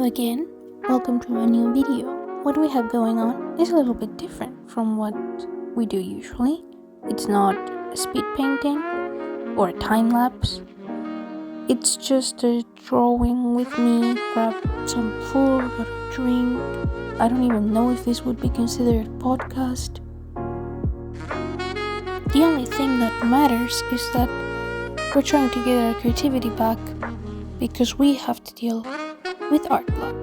again, welcome to a new video. What we have going on is a little bit different from what we do usually. It's not a speed painting or a time lapse. It's just a drawing with me, grab some food or a drink. I don't even know if this would be considered a podcast. The only thing that matters is that we're trying to get our creativity back because we have to deal with artblock.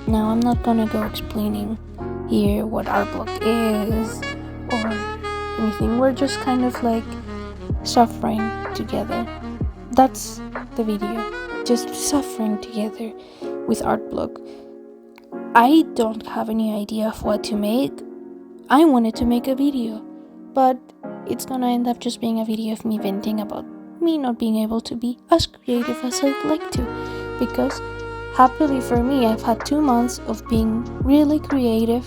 Now, I'm not gonna go explaining here what artblock is or anything. We're just kind of like suffering together. That's the video. Just suffering together with artblock. I don't have any idea of what to make. I wanted to make a video, but it's gonna end up just being a video of me venting about me not being able to be as creative as I'd like to, because happily for me, I've had 2 months of being really creative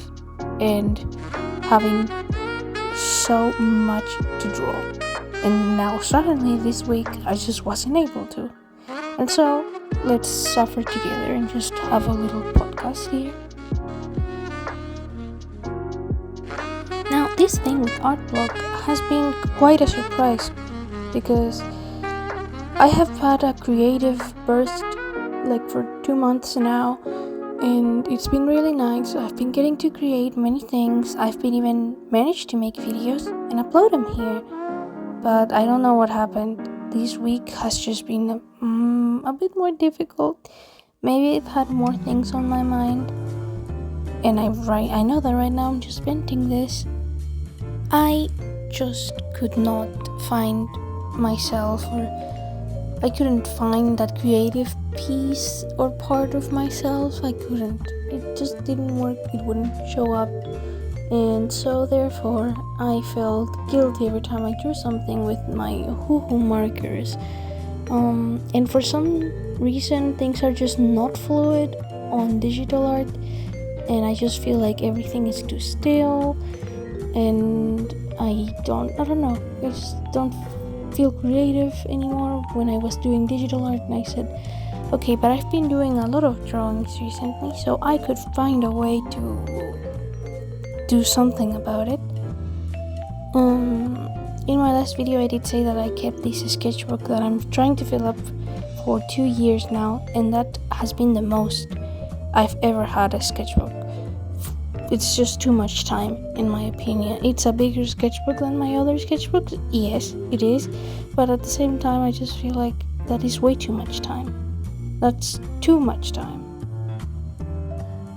and having so much to draw, and now suddenly this week I just wasn't able to. And so let's suffer together and just have a little podcast here. Now, this thing with artblock has been quite a surprise because I have had a creative burst like for 2 months now, and it's been really nice. I've been getting to create many things. I've been even managed to make videos and upload them here, but I don't know what happened. This week has just been a bit more difficult. Maybe I've had more things on my mind, and I know that right now I'm just venting this. I just could not find myself, or I couldn't find that creative piece or part of myself. I couldn't. It just didn't work. It wouldn't show up. And so therefore, I felt guilty every time I drew something with my hoo-hoo markers. And for some reason, things are just not fluid on digital art. And I just feel like everything is too still. And I don't know. I just don't feel creative anymore. When I was doing digital art, and I said, okay, but I've been doing a lot of drawings recently, so I could find a way to do something about it. In my last video, I did say that I kept this sketchbook that I'm trying to fill up for 2 years now, and that has been the most I've ever had a sketchbook. It's just too much time, in my opinion. It's a bigger sketchbook than my other sketchbooks. Yes, it is. But at the same time, I just feel like that is way too much time. That's too much time.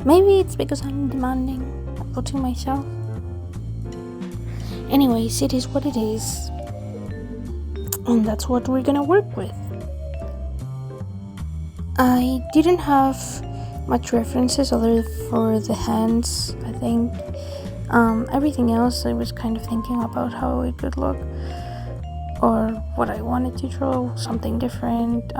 Maybe it's because I'm demanding to myself. Anyways, it is what it is. And that's what we're gonna work with. I didn't have much references other for the hands, I think. Everything else, I was kind of thinking about how it could look or what I wanted to draw, something different.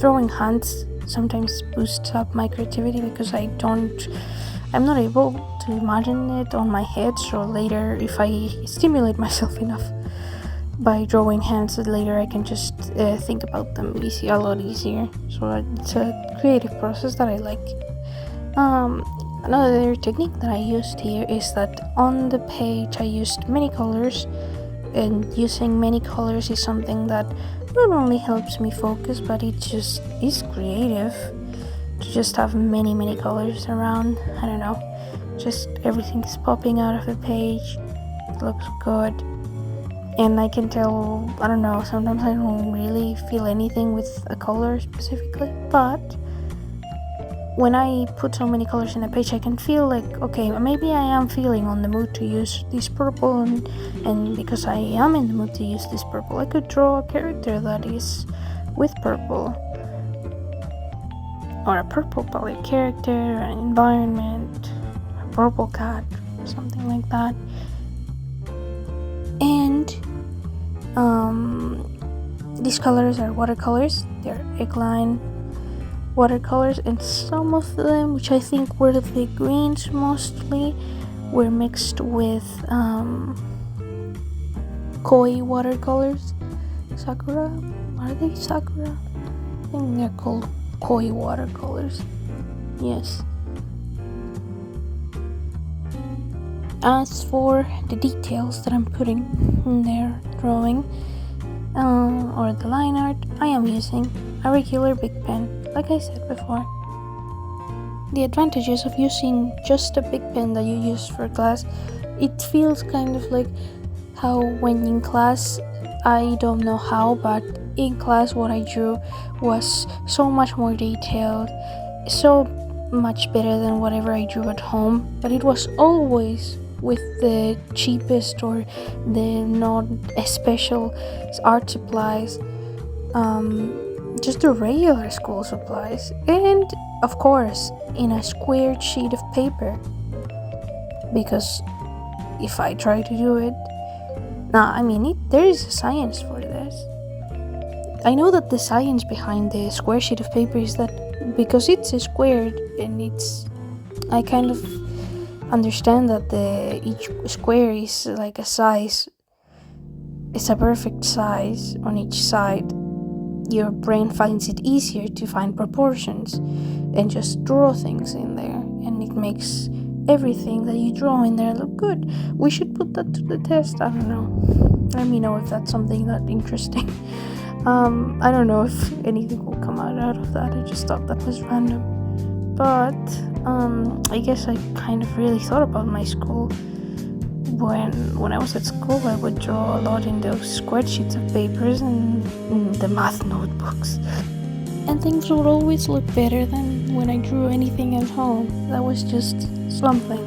Drawing hands sometimes boosts up my creativity because I'm not able to imagine it on my head, so later if I stimulate myself enough by drawing hands, later I can just think about them a lot easier. So it's a creative process that I like. Another technique that I used here is that on the page I used many colors, and using many colors is something that not only helps me focus, but it just is creative to just have many colors around. I don't know, just everything is popping out of the page. It looks good. And I can tell, I don't know, sometimes I don't really feel anything with a color specifically, but when I put so many colors in a page, I can feel like, okay, maybe I am feeling on the mood to use this purple, and because I am in the mood to use this purple, I could draw a character that is with purple, or a purple palette character, an environment, a purple cat, something like that. And these colors are watercolors. They're eggline watercolors, and some of them, which I think were the greens mostly, were mixed with koi watercolors. Sakura? Are they sakura? think they're called koi watercolors. Yes. As for the details that I'm putting in their drawing, or the line art, I am using a regular big pen, like I said before. The advantages of using just a big pen that you use for class, it feels kind of like how when in class, I don't know how, but in class what I drew was so much more detailed, so much better than whatever I drew at home, but it was always with the cheapest or the not special art supplies, just the regular school supplies, and of course in a squared sheet of paper, because if I try to do it now, there is a science for this. I know that the science behind the square sheet of paper is that because it's squared and I kind of understand that each square is like a size. It's a perfect size on each side. Your brain finds it easier to find proportions and just draw things in there, and it makes everything that you draw in there look good. We should put that to the test. I don't know. Let me know if that's something that interesting. I don't know if anything will come out of that. I just thought that was random. But I guess I kind of really thought about my school. When I was at school, I would draw a lot in those square sheets of papers and in the math notebooks. And things would always look better than when I drew anything at home. That was just something.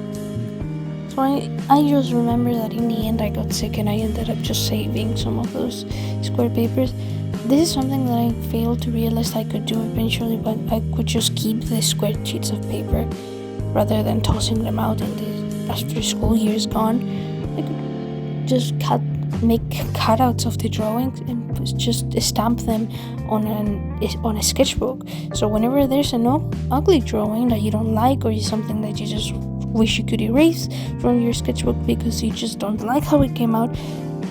So I just remember that in the end I got sick and I ended up just saving some of those square papers. This is something that I failed to realize I could do eventually, but I could just keep the square sheets of paper rather than tossing them out after school year's gone. I could just make cutouts of the drawings and just stamp them on a sketchbook. So whenever there's an ugly drawing that you don't like, or something that you just wish you could erase from your sketchbook because you just don't like how it came out,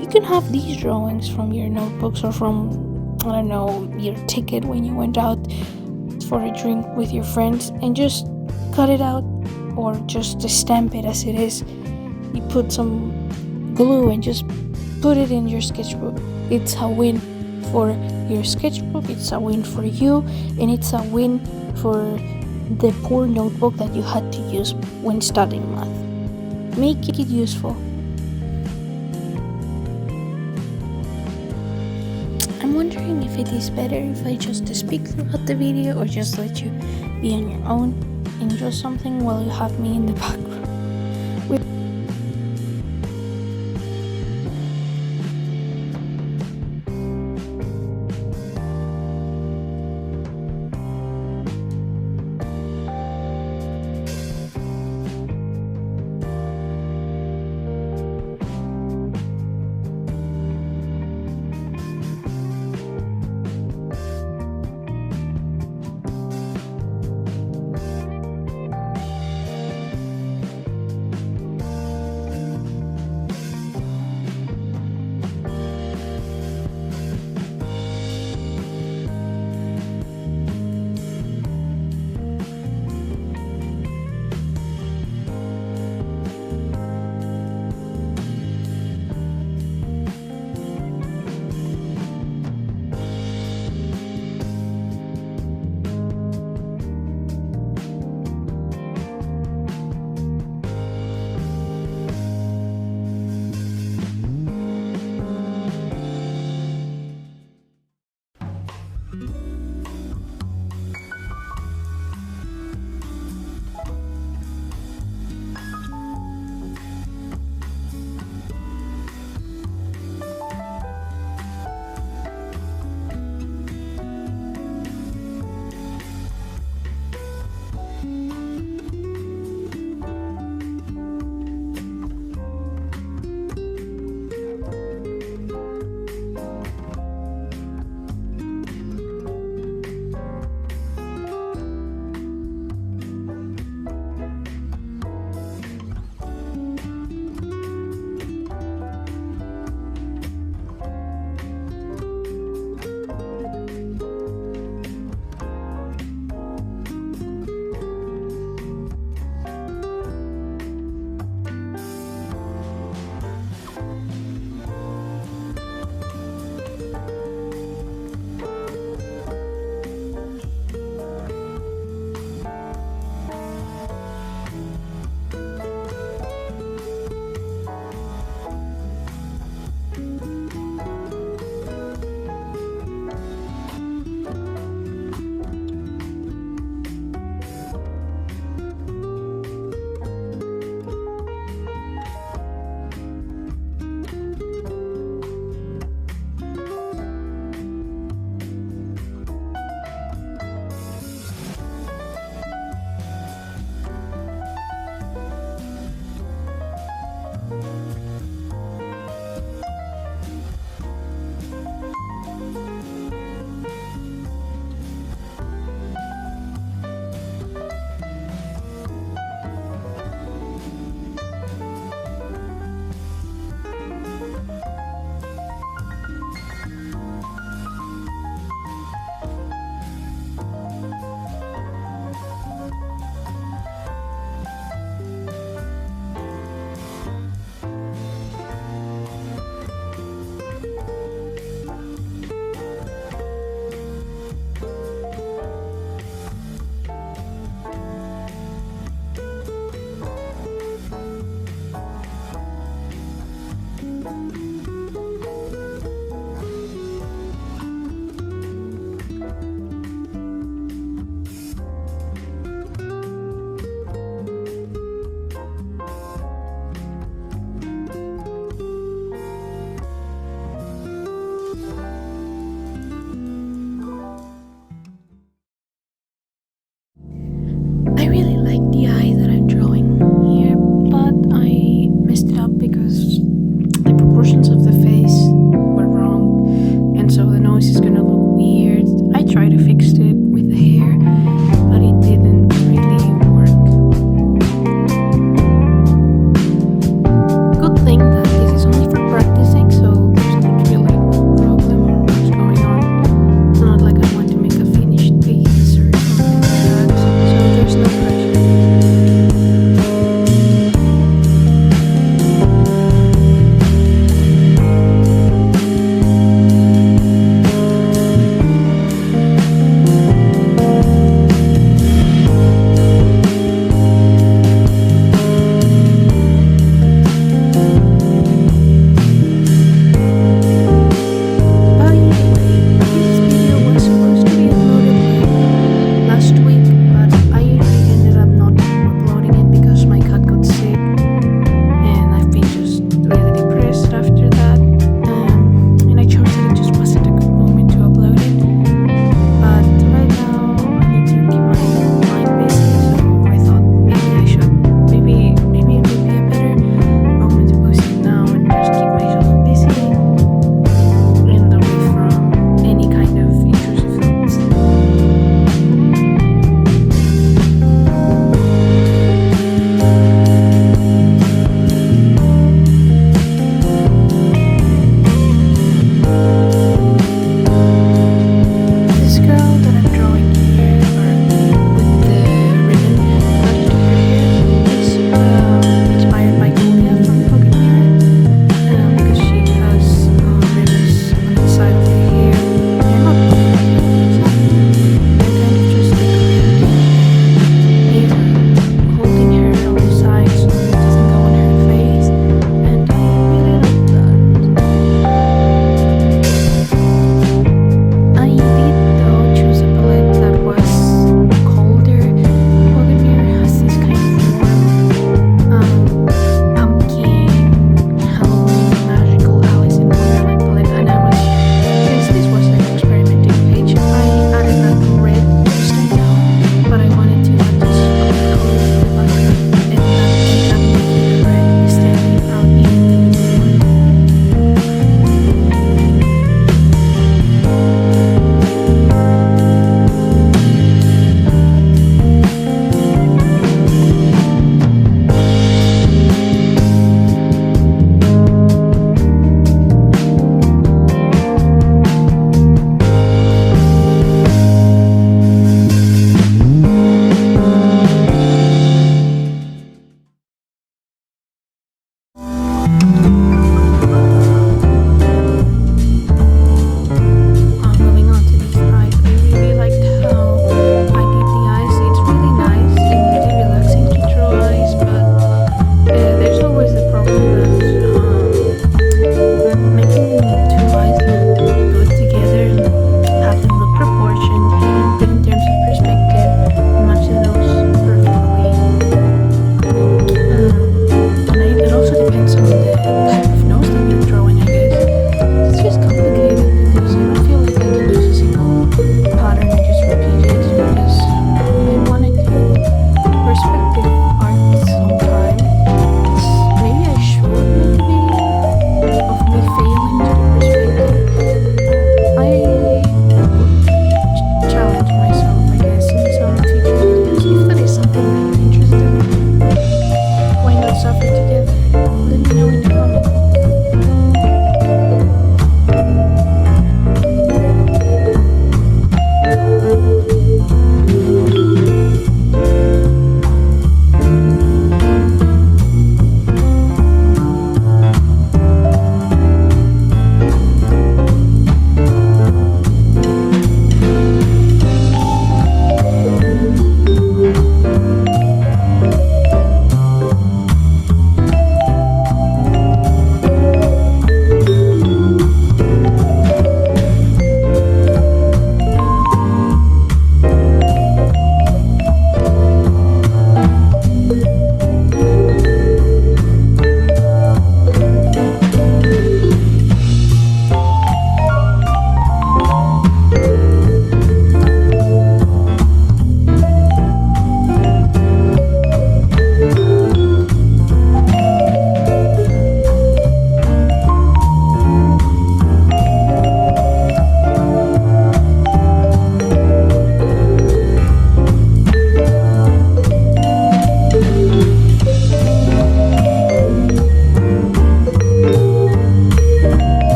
you can have these drawings from your notebooks or from, I don't know, your ticket when you went out for a drink with your friends, and just cut it out or just stamp it as it is. You put some glue and just put it in your sketchbook. It's a win for your sketchbook, it's a win for you, and it's a win for the poor notebook that you had to use when studying math. Make it useful. I'm wondering if it is better if I just speak throughout the video or just let you be on your own, enjoy something while you have me in the background.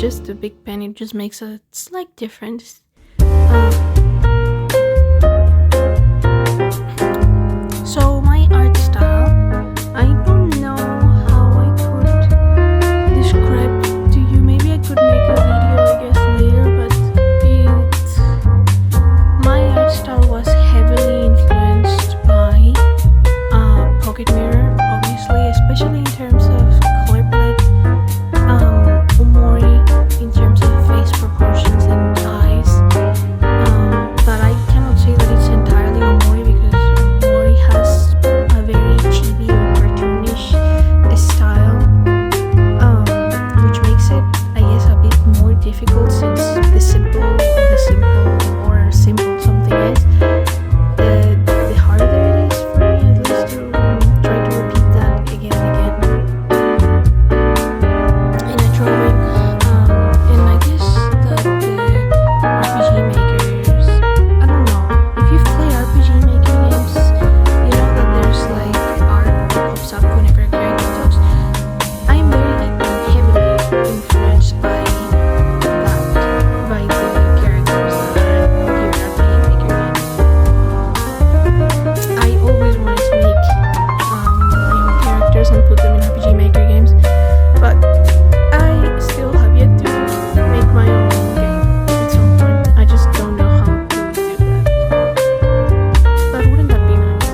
just a big pen, it just makes a slight difference. Uh, so my art style, I don't know how I could describe to you. Maybe I could make a video, I guess, later, but my art style was heavily influenced by pocket mirror, obviously, especially in terms of color palette, umori, in terms of face proportions and eyes. But I cannot say that it's entirely umori because umori has a very chibi or cartoonish style, which makes it, I guess, a bit more difficult since the simple or simple something is, the harder it is for me, at least, to try to repeat that again and again in a drawing. And I guess that the RPG makers, I don't know, if you've played RPG making games, you know that there's like art pops up whenever a character talks. I'm very heavily influenced by that, by the characters that appear in RPG maker games. I always wanted to make my own characters and put them in RPG maker games, but I still have yet to make my own game at some point. I just don't know how to do that. But wouldn't that be nice?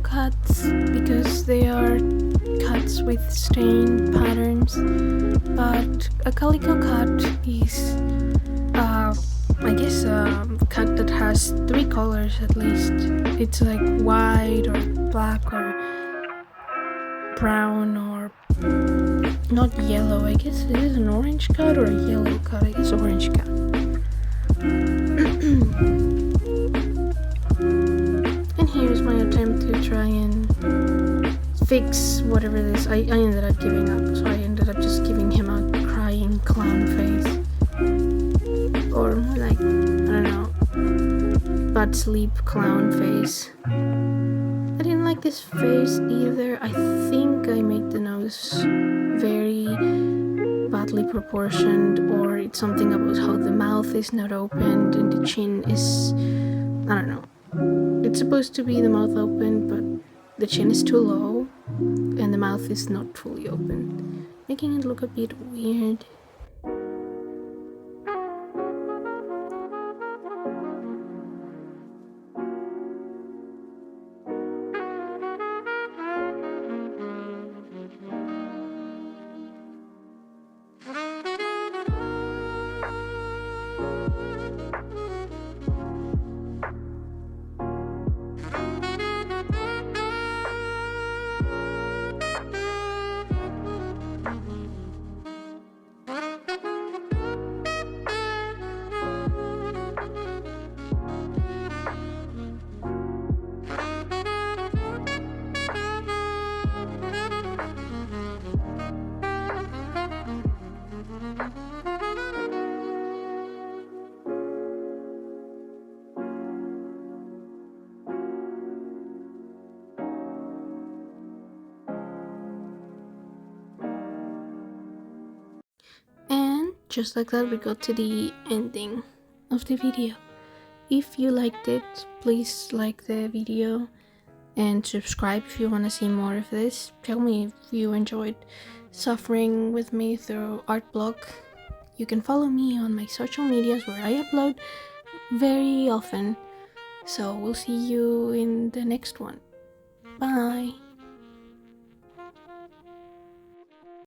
Cats because they are cats with stain patterns, but a calico cat is I guess a cat that has 3 colors at least. It's like white or black or brown or not yellow. I guess it is an orange cat or a yellow cat. I guess orange cat. And here's my attempt to try and fix whatever it is. I ended up giving up, so I ended up just giving him a crying clown face, or more like, I don't know, bad sleep clown face. I didn't like this face either. I think I made the nose very badly proportioned, or it's something about how the mouth is not opened and the chin is, I don't know. It's supposed to be the mouth open, but the chin is too low and the mouth is not fully open, making it look a bit weird. And just like that, we got to the ending of the video. If you liked it, please like the video and subscribe if you want to see more of this. Tell me if you enjoyed suffering with me through artblock. You can follow me on my social medias where I upload very often. So we'll see you in the next one. Bye.